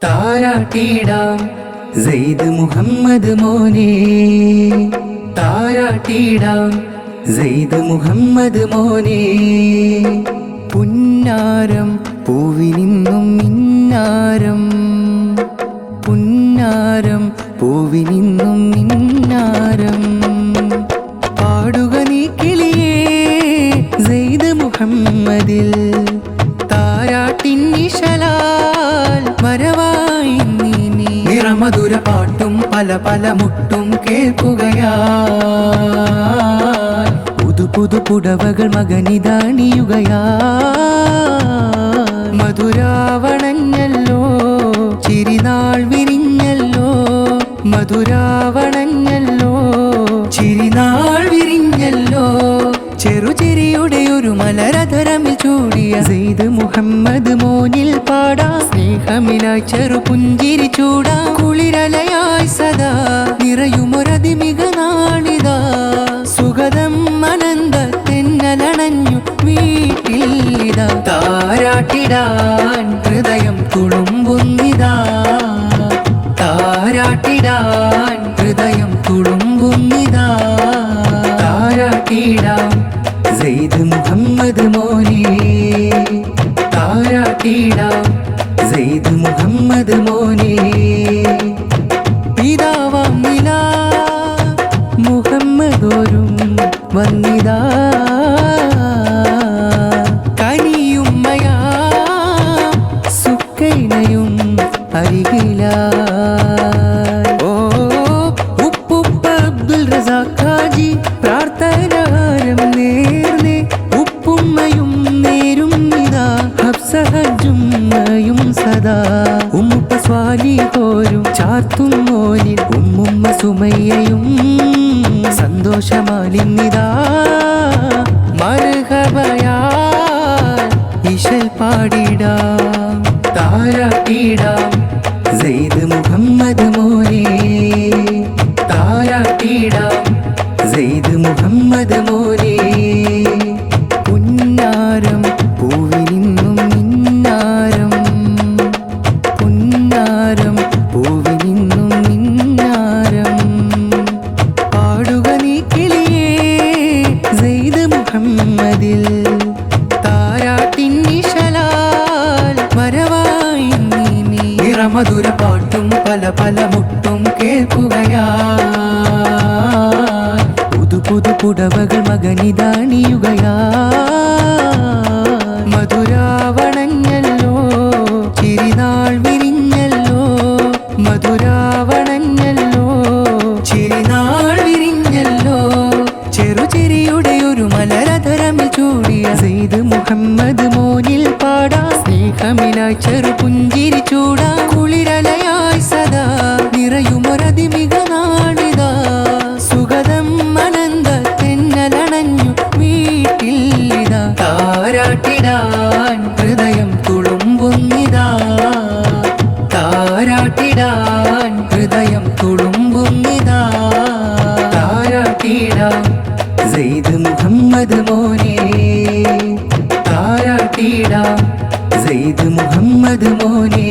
താരാട്ടിടാം സെയ്ദ് മുഹമ്മദ് മോനെ, താരാട്ടിടാം സെയ്ദ് മുഹമ്മദ് മോനെ. പുന്നാരം പൂവിനിന്നും മിന്നാരം, പുന്നാരം പൂവിനിന്നും മിന്നാരം. പാടുക നീ കിളിയേ സെയ്ദ് മുഹമ്മദിൽ, താരാട്ടിൻ നിശലാൽ വരവായി നീ. നിറമധുര പാട്ടും പല പല മുട്ടും കേൾക്കുകയായി, പുതു പുതു പുടവകൾ മകനിതണിയുകയായി. മധുരാവണഞ്ഞല്ലോ ചിരിനാൾ വിരിഞ്ഞല്ലോ, മധുരാവണഞ്ഞല്ലോ ചിരിനാൾ വിരിഞ്ഞല്ലോ. ചെറുചിരിയുടെ ഒരു മലരധരമിൽ ചൂടിയ സെയ്ദ് മുഹമ്മദ് മോനിൽ പാടാ. സ്നേഹമിലായി ചെറുപുഞ്ചിരി ചൂടാ, കുളിരലയായി സദാ നിറയുമൊരതിമിക നാളിതാ. സുഗതം അനന്ത തെന്നലണഞ്ഞു വീട്ടിൽ ഇതാ. താരാട്ടിടാൻ ഹൃദയം തുളുമ്പുന്നിതാ, താരാട്ടിടാൻ ഹൃദയം തുളുമ്പുന്നിതാ. താരാട്ടിടാം സെയ്ദ് മുഹമ്മദ് മോനെ, താരാട്ടിടാം സെയ്ദ് മുഹമ്മദ് മോനെ. പിതാവാം നിലാ മുഹമ്മദോരും വന്നിതാ, കനിയുമ്മയാ സുക്കൈനയും അരികിലായി. ഓ ഉപ്പുപ്പ അബ്ദുൽ റസാഖ് ഹാജി പ്രാർത്ഥനാരം നേർന്നേ. ഉപ്പുമ്മയും നേരും നിതാ, ഹബ്സ ഹജ്ജുമ്മയും സദാ. ഉമ്മുപ്പ സ്വാലിഹോരും ചാർത്തും മോനിൽ, ഉമ്മുമ്മ സുമയ്യയും സന്തോഷമാലിന്നിതാ. മർഹബയാൽ ഇശൽ പാടിടാം, താരാട്ടിടാം സെയ്ദ് മുഹമ്മദ് മോനെ, താരാട്ടിടാം സെയ്ദ് മുഹമ്മദ് മോനെ. പുന്നാരം പൂവിനിന്നും മിന്നാരം, പുന്നാരം പൂവിനിന്നും മിന്നാരം. പാടുക നീ കിളിയേ സെയ്ദ് മുഹമ്മദിൽ, താരാട്ടിൻ നിശലാൽ വരവായി നീ. നിറമധുര പാട്ടും പല പല മുട്ടും കേൾക്കുകയായി, പുതു പുതു പുടവകൾ മകനിതണിയുകയായി. മധുരാവണഞ്ഞല്ലോ ചിരിനാൾ വിരിഞ്ഞല്ലോ, മധുരാവണഞ്ഞല്ലോ ചിരിനാൾ വിരിഞ്ഞല്ലോ. ചെറുചിരിയുടെ ഒരു മലരധരമിൽ ചൂടിയ സെയ്ദ് മുഹമ്മദ് മോനിൽ പാടാ. സ്നേഹമിലായി ചെറുപുഞ്ചിരി ചൂടാ, കുളിരലയായി സദാ നിറയുമൊരതിമിക നാളിതാ. സുഗതം അനന്ത തെന്നലണഞ്ഞു വീട്ടിൽ ഇതാ. താരാട്ടിടാൻ ഹൃദയം തുളുമ്പുന്നിതാ, താരാട്ടിടാൻ ഹൃദയം തുളുമ്പുന്നിതാ. താരാട്ടിടാം സെയ്ദ് മുഹമ്മദ് മോനെ, താരാട്ടിടാം സെയ്ദ് മുഹമ്മദ് മോനെ.